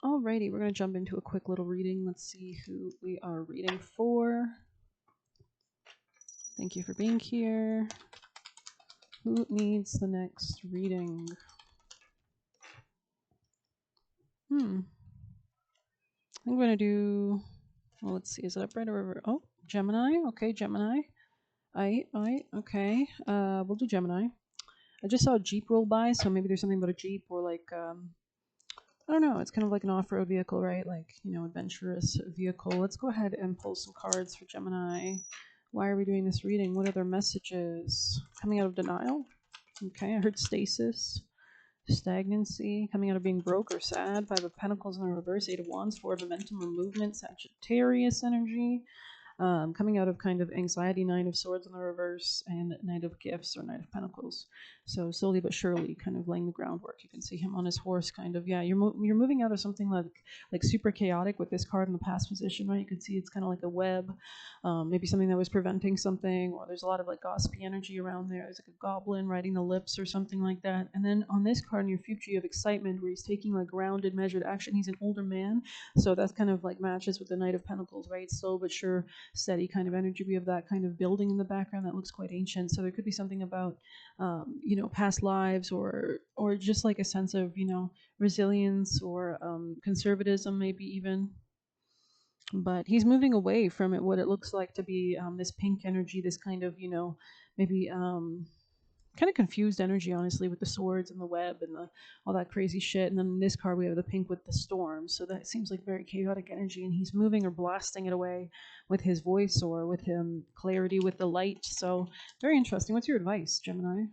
Alrighty, we're going to jump into a quick little reading. Let's see who we are reading for. Thank you for being here. Who needs the next reading? I think we're going to do, well, let's see, is it upright or over? Oh, Gemini. Okay, Gemini. Okay. We'll do Gemini. I just saw a Jeep roll by, so maybe there's something about a Jeep or like, I don't know, it's kind of like an off-road vehicle, right? Like, adventurous vehicle. Let's go ahead and pull some cards for Gemini. Why are we doing this reading? What are their messages? Coming out of denial? Okay, I heard stasis, stagnancy, coming out of being broke or sad. Five of Pentacles in the reverse, Eight of Wands, Four of Momentum or movement, Sagittarius energy. Coming out of kind of anxiety, Nine of Swords in the reverse, and Knight of Gifts or Knight of Pentacles. So slowly but surely, kind of laying the groundwork. You can see him on his horse, kind of. Yeah, you're moving out of something like super chaotic with this card in the past position, right? You can see it's kind of like a web, maybe something that was preventing something, or there's a lot of like gossipy energy around there. There's like a goblin riding the lips or something like that. And then on this card in your future, you have excitement, where he's taking like grounded, measured action. He's an older man, so that's kind of like matches with the Knight of Pentacles, right? Slow but sure, steady kind of energy. We have that kind of building in the background that looks quite ancient. So there could be something about, past lives, or just like a sense of, resilience or conservatism, maybe even. But he's moving away from it. What it looks like to be this pink energy, this kind of, maybe kind of confused energy, honestly, with the swords and the web and all that crazy shit. And then in this card, we have the pink with the storm. So that seems like very chaotic energy. And he's moving or blasting it away with his voice or with him clarity with the light. So very interesting. What's your advice, Gemini?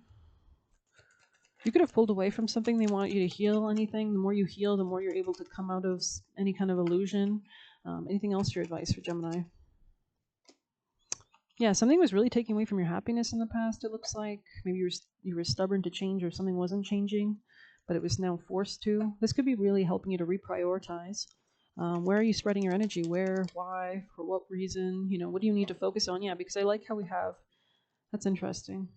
You could have pulled away from something. They want you to heal anything. The more you heal, the more you're able to come out of any kind of illusion. Anything else, your advice for Gemini? Yeah, something was really taking away from your happiness in the past. It looks like maybe you were stubborn to change, or something wasn't changing, but it was now forced to. This could be really helping you to reprioritize. Where are you spreading your energy? Where? Why? For what reason? What do you need to focus on? Yeah, because I like how we have. That's interesting.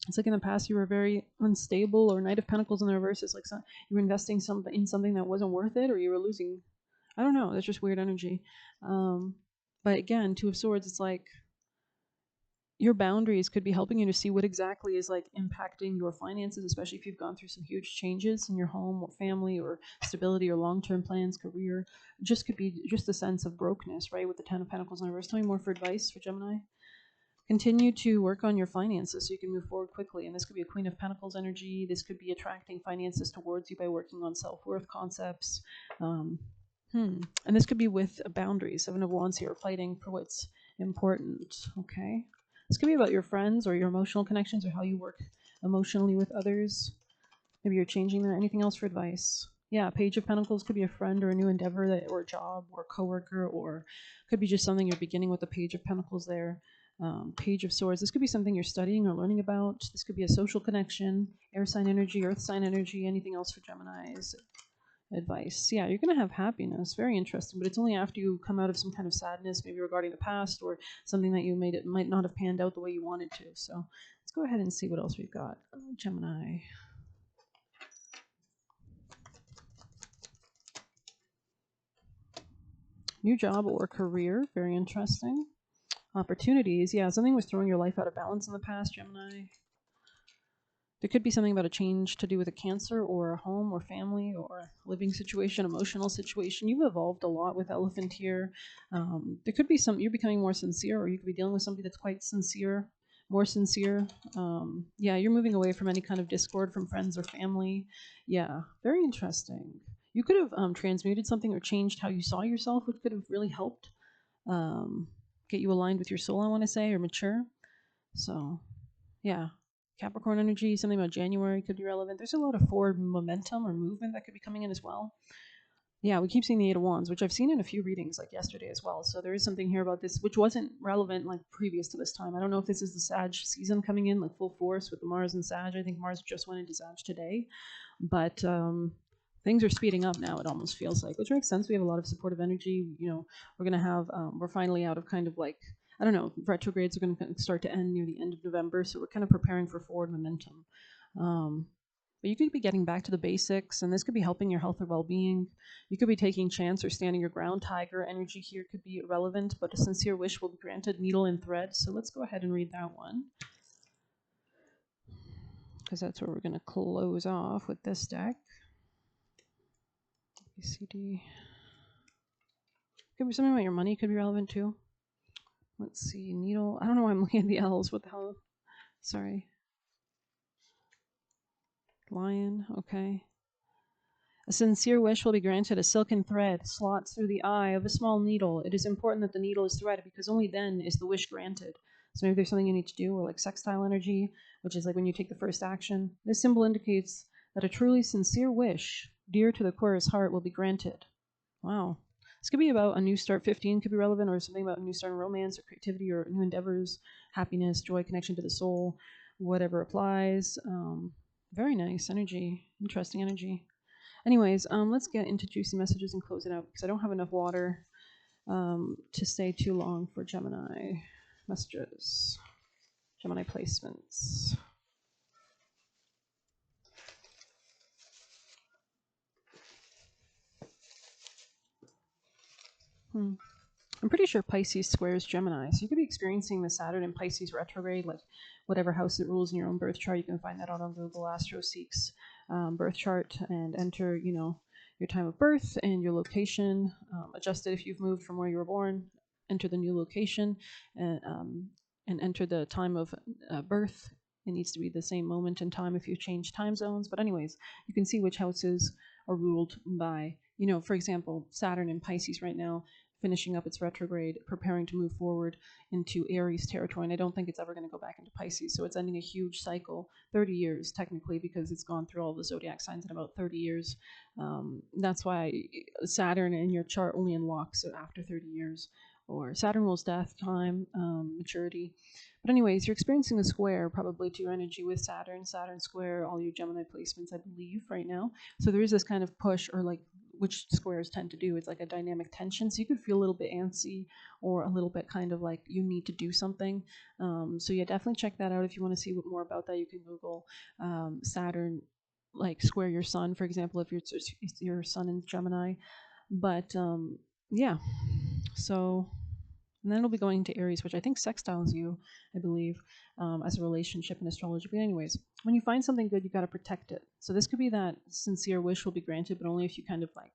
It's like in the past you were very unstable, or Knight of Pentacles in the reverse is like you were investing in something that wasn't worth it, or you were losing. I don't know. That's just weird energy. But again, Two of Swords, it's like your boundaries could be helping you to see what exactly is like impacting your finances, especially if you've gone through some huge changes in your home or family or stability or long-term plans, career. Just could be just a sense of brokenness, right? With the Ten of Pentacles in reverse. Tell me more for advice for Gemini. Continue to work on your finances so you can move forward quickly. And this could be a Queen of Pentacles energy. This could be attracting finances towards you by working on self-worth concepts. Um, and this could be with boundaries. Seven of Wands here, fighting for what's important. Okay. This could be about your friends or your emotional connections or how you work emotionally with others. Maybe you're changing that. Anything else for advice? Yeah, Page of Pentacles could be a friend or a new endeavor or a job or a coworker, or could be just something you're beginning with the Page of Pentacles there. Page of Swords. This could be something you're studying or learning about. This could be a social connection, air sign energy, earth sign energy. Anything else for Gemini's advice? Yeah, you're going to have happiness. Very interesting, but it's only after you come out of some kind of sadness, maybe regarding the past or something that you made it might not have panned out the way you wanted to. So let's go ahead and see what else we've got. Gemini. New job or career. Very interesting. Opportunities. Yeah, something was throwing your life out of balance in the past, Gemini. There could be something about a change to do with a cancer or a home or family or living situation, emotional situation. You've evolved a lot with Elephant here. There could be you're becoming more sincere, or you could be dealing with somebody that's quite sincere, more sincere. Yeah, you're moving away from any kind of discord from friends or family. Yeah, very interesting. You could have transmuted something or changed how you saw yourself, which could have really helped um, get you aligned with your soul, I want to say, or mature. So, yeah. Capricorn energy, something about January could be relevant. There's a lot of forward momentum or movement that could be coming in as well. Yeah, we keep seeing the Eight of Wands, which I've seen in a few readings like yesterday as well. So there is something here about this, which wasn't relevant like previous to this time. I don't know if this is the Sag season coming in like full force with the Mars and Sag. I think Mars just went into Sag today. But things are speeding up now, it almost feels like, which makes sense. We have a lot of supportive energy. We're going to have, we're finally out of kind of like, I don't know, retrogrades are going to start to end near the end of November. So we're kind of preparing for forward momentum. Um, But you could be getting back to the basics, and this could be helping your health or well-being. You could be taking chance or standing your ground. Tiger energy here could be irrelevant, but a sincere wish will be granted. Needle and thread. So let's go ahead and read that one, because that's where we're going to close off with this deck. ABCD. Could be something about your money. Could be relevant too. Let's see. Needle. I don't know why I'm looking at the L's. What the hell? Sorry. Lion. Okay. A sincere wish will be granted. A silken thread slots through the eye of a small needle. It is important that the needle is threaded because only then is the wish granted. So maybe there's something you need to do, or like sextile energy, which is like when you take the first action. This symbol indicates that a truly sincere wish, dear to the queerest heart, will be granted. Wow. This could be about a new start. 15 could be relevant, or something about a new start in romance or creativity or new endeavors, happiness, joy, connection to the soul, whatever applies. Very nice energy. Interesting energy. Anyways, let's get into juicy messages and close it out because I don't have enough water to stay too long for Gemini messages, Gemini placements. I'm pretty sure Pisces squares Gemini, so you could be experiencing the Saturn and Pisces retrograde, like whatever house it rules in your own birth chart. You can find that out on Google AstroSeek's birth chart and enter, your time of birth and your location. Adjust it if you've moved from where you were born. Enter the new location and enter the time of birth. It needs to be the same moment in time if you change time zones. But anyways, you can see which houses are ruled by, for example, Saturn in Pisces right now, finishing up its retrograde, preparing to move forward into Aries territory. And I don't think it's ever going to go back into Pisces. So it's ending a huge cycle, 30 years technically, because it's gone through all the zodiac signs in about 30 years. That's why Saturn in your chart only unlocks after 30 years. Or Saturn rules death, time, maturity. But anyways, you're experiencing a square probably to your energy with Saturn square, all your Gemini placements, I believe, right now. So there is this kind of push, or like which squares tend to do. It's like a dynamic tension. So you could feel a little bit antsy or a little bit kind of like you need to do something. So yeah, definitely check that out. If you want to see more about that, you can Google Saturn, like square your sun, for example, if your sun in Gemini. But yeah, so, and then it'll be going to Aries, which I think sextiles you, I believe, as a relationship in astrology. But anyways, when you find something good, you got to protect it. So this could be that sincere wish will be granted, but only if you kind of like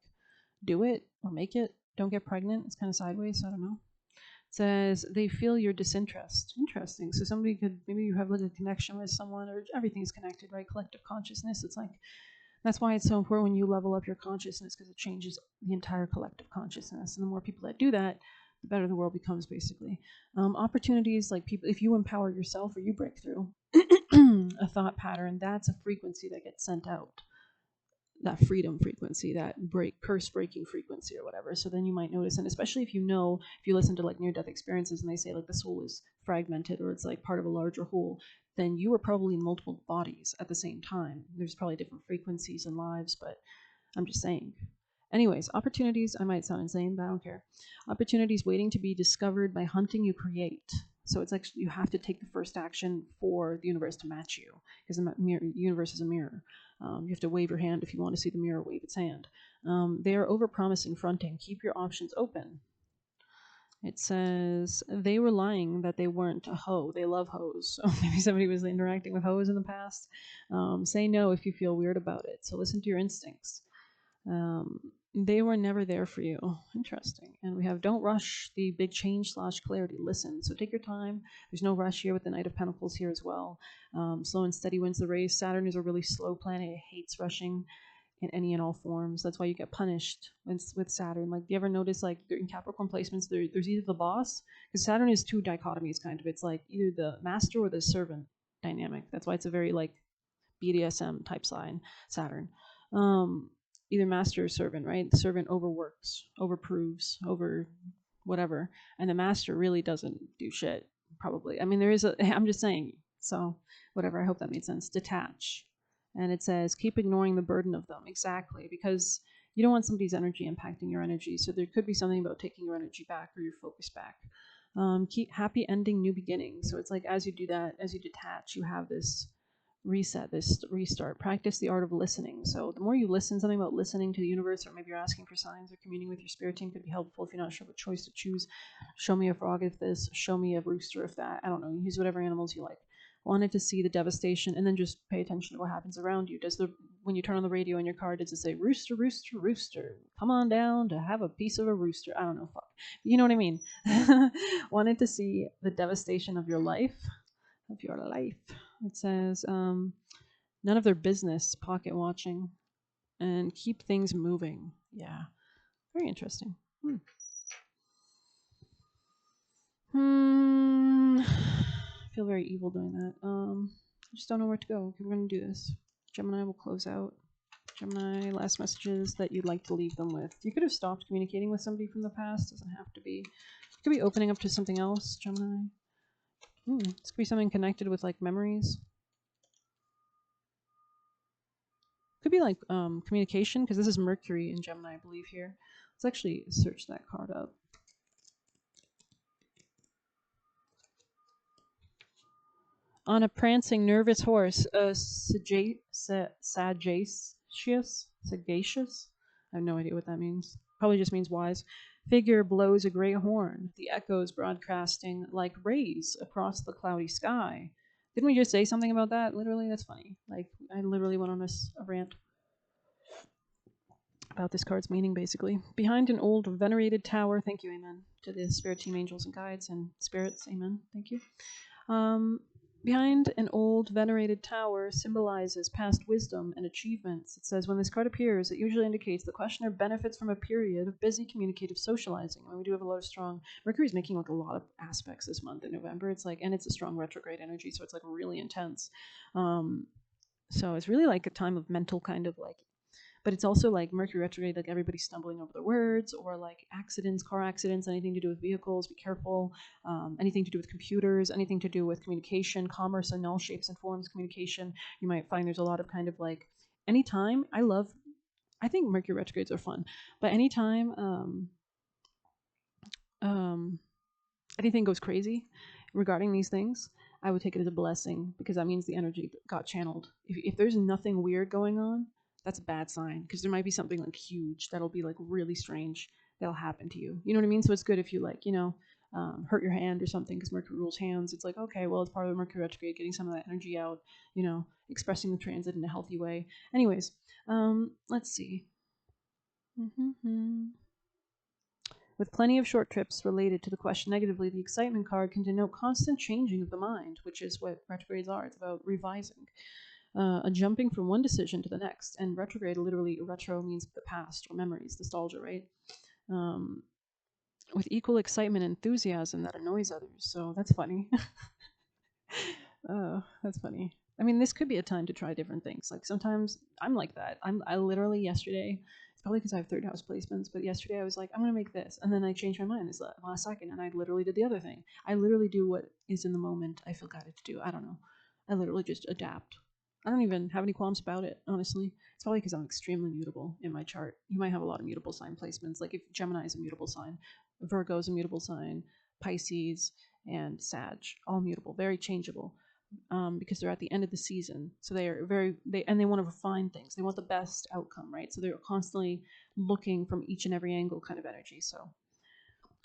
do it or make it. Don't get pregnant. It's kind of sideways. So I don't know. It says they feel your disinterest. Interesting. So somebody could, maybe you have like a connection with someone, or everything's connected, right? Collective consciousness. It's like, that's why it's so important when you level up your consciousness, because it changes the entire collective consciousness. And the more people that do that, the better the world becomes, basically. Opportunities, like people, if you empower yourself or you break through a thought pattern, that's a frequency that gets sent out. That freedom frequency, that curse breaking frequency or whatever. So then you might notice, and especially if you listen to like near death experiences and they say like the soul is fragmented or it's like part of a larger whole, then you are probably in multiple bodies at the same time. There's probably different frequencies and lives, but I'm just saying. Anyways, opportunities, I might sound insane, but I don't care. Opportunities waiting to be discovered by hunting you create. So it's like you have to take the first action for the universe to match you, because the universe is a mirror. You have to wave your hand if you want to see the mirror wave its hand. They are overpromising, fronting. Keep your options open. It says they were lying that they weren't a hoe. They love hoes. So maybe somebody was interacting with hoes in the past. Say no if you feel weird about it. So listen to your instincts. They were never there for you. Interesting. And we have don't rush the big change / clarity. Listen. So take your time. There's no rush here with the Knight of Pentacles here as well. Slow and steady wins the race. Saturn is a really slow planet. It hates rushing in any and all forms. That's why you get punished with Saturn. Like, do you ever notice, like, in Capricorn placements, there's either the boss, because Saturn is two dichotomies, kind of. It's like either the master or the servant dynamic. That's why it's a very, like, BDSM type sign, Saturn. Either master or servant, right? The servant overworks, overproves, over whatever, and the master really doesn't do shit, probably. I mean, I'm just saying, so whatever, I hope that made sense. Detach. And it says, keep ignoring the burden of them. Exactly, because you don't want somebody's energy impacting your energy. So there could be something about taking your energy back or your focus back. Keep happy ending, new beginning. So it's like as you do that, as you detach, you have this reset, this restart. Practice the art of listening. So the more you listen, something about listening to the universe, or maybe you're asking for signs or communing with your spirit team could be helpful if you're not sure what choice to choose. Show me a frog if this, show me a rooster if that. I don't know. Use whatever animals you like. Wanted to see the devastation, and then just pay attention to what happens around you. When you turn on the radio in your car, does it say rooster, rooster, rooster? Come on down to have a piece of a rooster. I don't know, fuck. You know what I mean? Wanted to see the devastation of your life. Of your life. It says, none of their business, pocket watching, and keep things moving. Yeah, very interesting. I feel very evil doing that. I just don't know where to go. Okay, we're gonna do this. Gemini will close out. Gemini, last messages that you'd like to leave them with. You could have stopped communicating with somebody from the past. Doesn't have to be. It could be opening up to something else, Gemini. This could be something connected with like memories. Could be like communication, because this is Mercury in Gemini, I believe, here. Let's actually search that card up. On a prancing, nervous horse, a sagacious? I have no idea what that means. Probably just means wise. Figure blows a great horn, the echoes broadcasting like rays across the cloudy sky. Didn't we just say something about that? Literally, that's funny. Like, I literally went on a rant about this card's meaning, basically. Behind an old venerated tower, thank you, amen, to the spirit team angels and guides and spirits, amen, thank you. Behind an old venerated tower symbolizes past wisdom and achievements. It says, when this card appears, it usually indicates the questioner benefits from a period of busy communicative socializing. I mean, we do have a lot of strong, Mercury's making like a lot of aspects this month in November. It's like, and it's a strong retrograde energy, so it's like really intense. So it's really like a time of mental kind of like, but it's also like Mercury retrograde, like everybody's stumbling over their words, or like accidents, car accidents, anything to do with vehicles, be careful. Anything to do with computers, anything to do with communication, commerce in all shapes and forms, communication. You might find there's a lot of kind of like, anytime, I think Mercury retrogrades are fun, but anytime anything goes crazy regarding these things, I would take it as a blessing, because that means the energy got channeled. If there's nothing weird going on, that's a bad sign, because there might be something like huge that'll be like really strange that'll happen to you. You know what I mean? So it's good if you like, hurt your hand or something, because Mercury rules hands. It's like, okay, well, it's part of the Mercury retrograde, getting some of that energy out, expressing the transit in a healthy way. Anyways, let's see. With plenty of short trips related to the question negatively, the excitement card can denote constant changing of the mind, which is what retrogrades are. It's about revising. A jumping from one decision to the next. And retrograde, literally, retro means the past or memories, nostalgia, right? With equal excitement and enthusiasm that annoys others. So that's funny. Oh, that's funny. I mean, this could be a time to try different things. Like sometimes I'm like that. I literally yesterday, it's probably because I have third house placements, but yesterday I was like, I'm going to make this. And then I changed my mind this last second, and I literally did the other thing. I literally do what is in the moment I feel guided to do. I don't know. I literally just adapt. I don't even have any qualms about it, honestly. It's probably because I'm extremely mutable in my chart. You might have a lot of mutable sign placements. Like if Gemini is a mutable sign, Virgo is a mutable sign, Pisces and Sag, all mutable, very changeable, because they're at the end of the season. So they are they want to refine things. They want the best outcome, right? So they're constantly looking from each and every angle kind of energy. So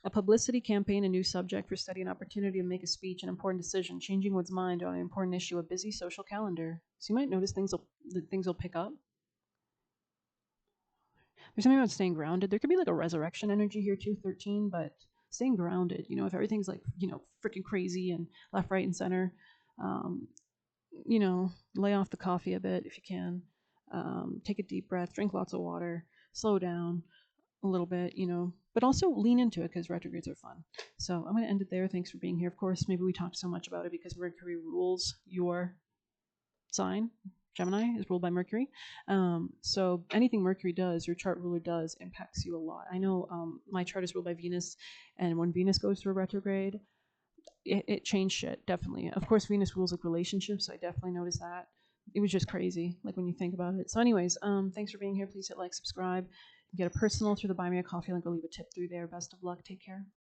a publicity campaign, a new subject for study, an opportunity to make a speech, an important decision, changing one's mind on an important issue, a busy social calendar. So you might notice things will pick up. There's something about staying grounded. There could be like a resurrection energy here too, 13, but staying grounded, if everything's like, freaking crazy and left, right, and center, lay off the coffee a bit if you can. Take a deep breath, drink lots of water, slow down a little bit, but also lean into it, because retrogrades are fun. So I'm going to end it there. Thanks for being here. Of course, maybe we talked so much about it because Mercury rules your sign. Gemini is ruled by Mercury. So anything Mercury does, your chart ruler does, impacts you a lot. I know my chart is ruled by Venus, and when Venus goes through a retrograde, it changed shit, definitely. Of course, Venus rules like relationships, so I definitely noticed that. It was just crazy, like when you think about it. So anyways, thanks for being here. Please hit like, subscribe. Get a personal through the Buy Me a Coffee link. I'll leave a tip through there. Best of luck. Take care.